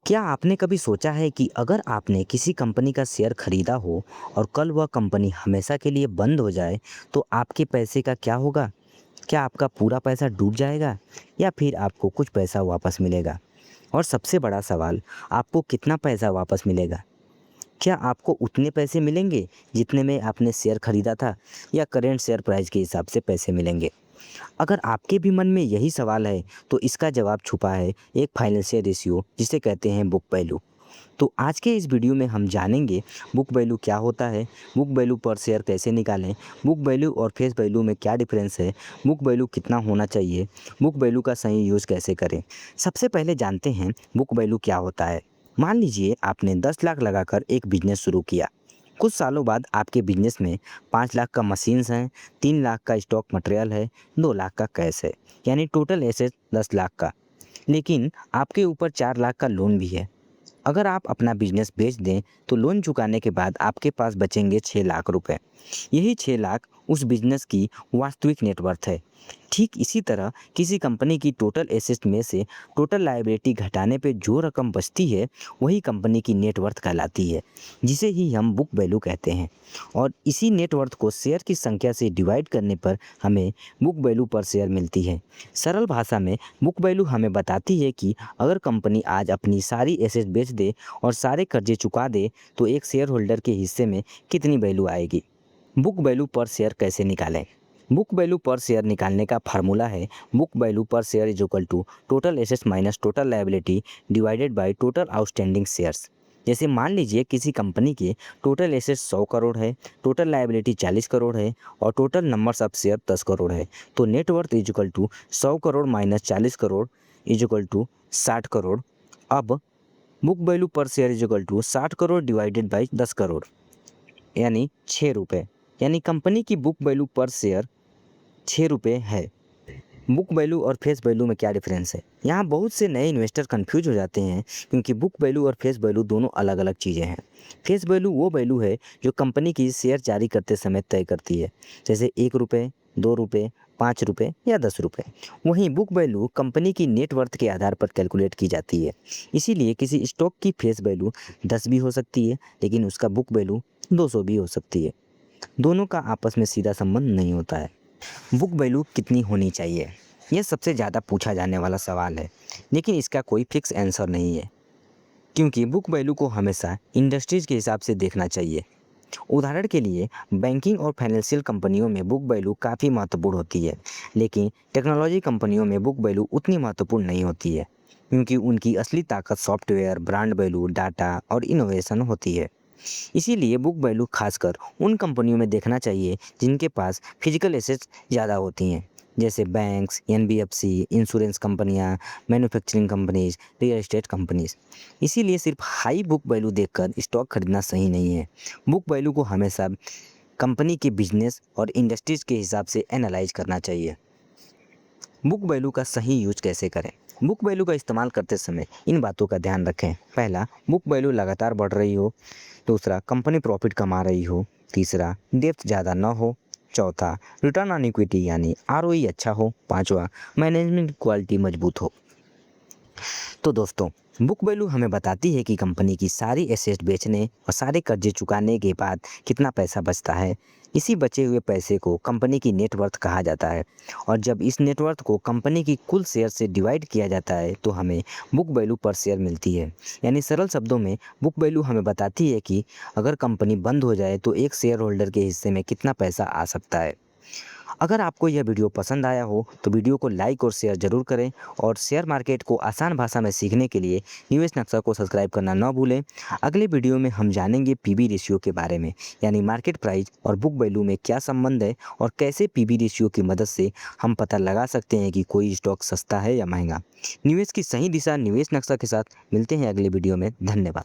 क्या आपने कभी सोचा है कि अगर आपने किसी कंपनी का शेयर खरीदा हो और कल वह कंपनी हमेशा के लिए बंद हो जाए तो आपके पैसे का क्या होगा? क्या आपका पूरा पैसा डूब जाएगा या फिर आपको कुछ पैसा वापस मिलेगा? और सबसे बड़ा सवाल, आपको कितना पैसा वापस मिलेगा? क्या आपको उतने पैसे मिलेंगे जितने में आपने शेयर खरीदा था या करेंट शेयर प्राइस के हिसाब से पैसे मिलेंगे? अगर आपके भी मन में यही सवाल है तो इसका जवाब छुपा है एक फाइनेंशियल रेशियो जिसे कहते हैं बुक वैल्यू। तो आज के इस वीडियो में हम जानेंगे बुक वैल्यू क्या होता है, बुक वैल्यू पर शेयर कैसे निकालें, बुक वैल्यू और फेस वैल्यू में क्या डिफरेंस है, बुक वैल्यू कितना होना चाहिए, बुक वैल्यू का सही यूज़ कैसे करें। सबसे पहले जानते हैं बुक वैल्यू क्या होता है। मान लीजिए आपने 10 लाख लगाकर एक बिजनेस शुरू किया। कुछ सालों बाद आपके बिजनेस में 5 लाख का मशीन्स हैं, 3 लाख का स्टॉक मटेरियल है, 2 लाख का कैश है, यानी टोटल एसेट 10 लाख का। लेकिन आपके ऊपर 4 लाख का लोन भी है। अगर आप अपना बिजनेस बेच दें तो लोन चुकाने के बाद आपके पास बचेंगे 6 लाख रुपए। यही 6 लाख उस बिजनेस की वास्तविक नेटवर्थ है। ठीक इसी तरह किसी कंपनी की टोटल एसेट में से टोटल लायबिलिटी घटाने पे जो रकम बचती है वही कंपनी की नेटवर्थ कहलाती है, जिसे ही हम बुक वैल्यू कहते हैं। और इसी नेटवर्थ को शेयर की संख्या से डिवाइड करने पर हमें बुक वैल्यू पर शेयर मिलती है। सरल भाषा में बुक वैल्यू हमें बताती है कि अगर कंपनी आज अपनी सारी एसेट बेच दे और सारे कर्जे चुका दे तो एक शेयर होल्डर के हिस्से में कितनी वैल्यू आएगी। बुक वैल्यू पर शेयर कैसे निकालें? बुक वैल्यू पर शेयर निकालने का फार्मूला है book value per share is equal to total assets minus total liability divided by total outstanding shares. जैसे मान लीजिए किसी कंपनी के टोटल एसेट्स 100 करोड़ है, टोटल लायबिलिटी 40 करोड़ है और total numbers of share 10 crore है। तो net worth is equal to 100 crore minus 40 crore is equal to 60 crore. अब book value per share is equal to 60 crore divided by 10 crore, यानी 6 रुपये। यानी कंपनी की बुक वैल्यू पर शेयर 6 रुपये है। बुक वैल्यू और फेस वैल्यू में क्या डिफरेंस है? यहाँ बहुत से नए इन्वेस्टर कंफ्यूज हो जाते हैं क्योंकि बुक वैल्यू और फेस वैल्यू दोनों अलग अलग चीज़ें हैं। फेस वैल्यू वो वैल्यू है जो कंपनी की शेयर जारी करते समय तय करती है, जैसे 1 रुपये, 2 रुपये, 5 रुपये या 10 रुपये। वहीं बुक वैल्यू कंपनी की नेटवर्थ के आधार पर कैलकुलेट की जाती है। इसीलिए किसी स्टॉक की फेस वैल्यू 10 भी हो सकती है लेकिन उसका बुक वैल्यू 200 भी हो सकती है। दोनों का आपस में सीधा संबंध नहीं होता है। बुक वैल्यू कितनी होनी चाहिए? यह सबसे ज़्यादा पूछा जाने वाला सवाल है, लेकिन इसका कोई फिक्स आंसर नहीं है क्योंकि बुक वैल्यू को हमेशा इंडस्ट्रीज के हिसाब से देखना चाहिए। उदाहरण के लिए बैंकिंग और फाइनेंशियल कंपनियों में बुक वैल्यू काफ़ी महत्वपूर्ण होती है, लेकिन टेक्नोलॉजी कंपनियों में बुक वैल्यू उतनी महत्वपूर्ण नहीं होती है क्योंकि उनकी असली ताकत सॉफ्टवेयर, ब्रांड वैल्यू, डाटा और इनोवेशन होती है। इसीलिए बुक वैल्यू खासकर उन कंपनियों में देखना चाहिए जिनके पास फिजिकल एसेट्स ज़्यादा होती हैं, जैसे बैंक्स, एनबीएफसी, इंश्योरेंस कंपनियां, manufacturing companies, real estate companies. इसीलिए सिर्फ हाई बुक वैल्यू देखकर स्टॉक खरीदना सही नहीं है। बुक वैल्यू को हमेशा कंपनी के बिजनेस और इंडस्ट्रीज के हिसाब से एनालाइज करना चाहिए। बुक वैल्यू का सही यूज कैसे करें? बुक वैल्यू का इस्तेमाल करते समय इन बातों का ध्यान रखें। पहला, बुक वैल्यू लगातार बढ़ रही हो। दूसरा, कंपनी प्रॉफिट कमा रही हो। तीसरा, डेप्थ ज़्यादा ना हो। चौथा, रिटर्न ऑन इक्विटी यानी आरओई अच्छा हो। पांचवा, मैनेजमेंट क्वालिटी मजबूत हो। तो दोस्तों, बुक वैल्यू हमें बताती है कि कंपनी की सारी एसेट बेचने और सारे कर्जे चुकाने के बाद कितना पैसा बचता है। इसी बचे हुए पैसे को कंपनी की नेटवर्थ कहा जाता है और जब इस नेटवर्थ को कंपनी की कुल शेयर से डिवाइड किया जाता है तो हमें बुक वैल्यू पर शेयर मिलती है। यानी सरल शब्दों में बुक वैल्यू हमें बताती है कि अगर कंपनी बंद हो जाए तो एक शेयर होल्डर के हिस्से में कितना पैसा आ सकता है। अगर आपको यह वीडियो पसंद आया हो तो वीडियो को लाइक और शेयर ज़रूर करें और शेयर मार्केट को आसान भाषा में सीखने के लिए निवेश नक्शा को सब्सक्राइब करना न भूलें। अगले वीडियो में हम जानेंगे पीबी रेशियो के बारे में, यानी मार्केट प्राइस और बुक वैल्यू में क्या संबंध है और कैसे पीबी रेशियो की मदद से हम पता लगा सकते हैं कि कोई स्टॉक सस्ता है या महंगा। निवेश की सही दिशा निवेश नक्शा के साथ मिलते हैं अगले वीडियो में। धन्यवाद।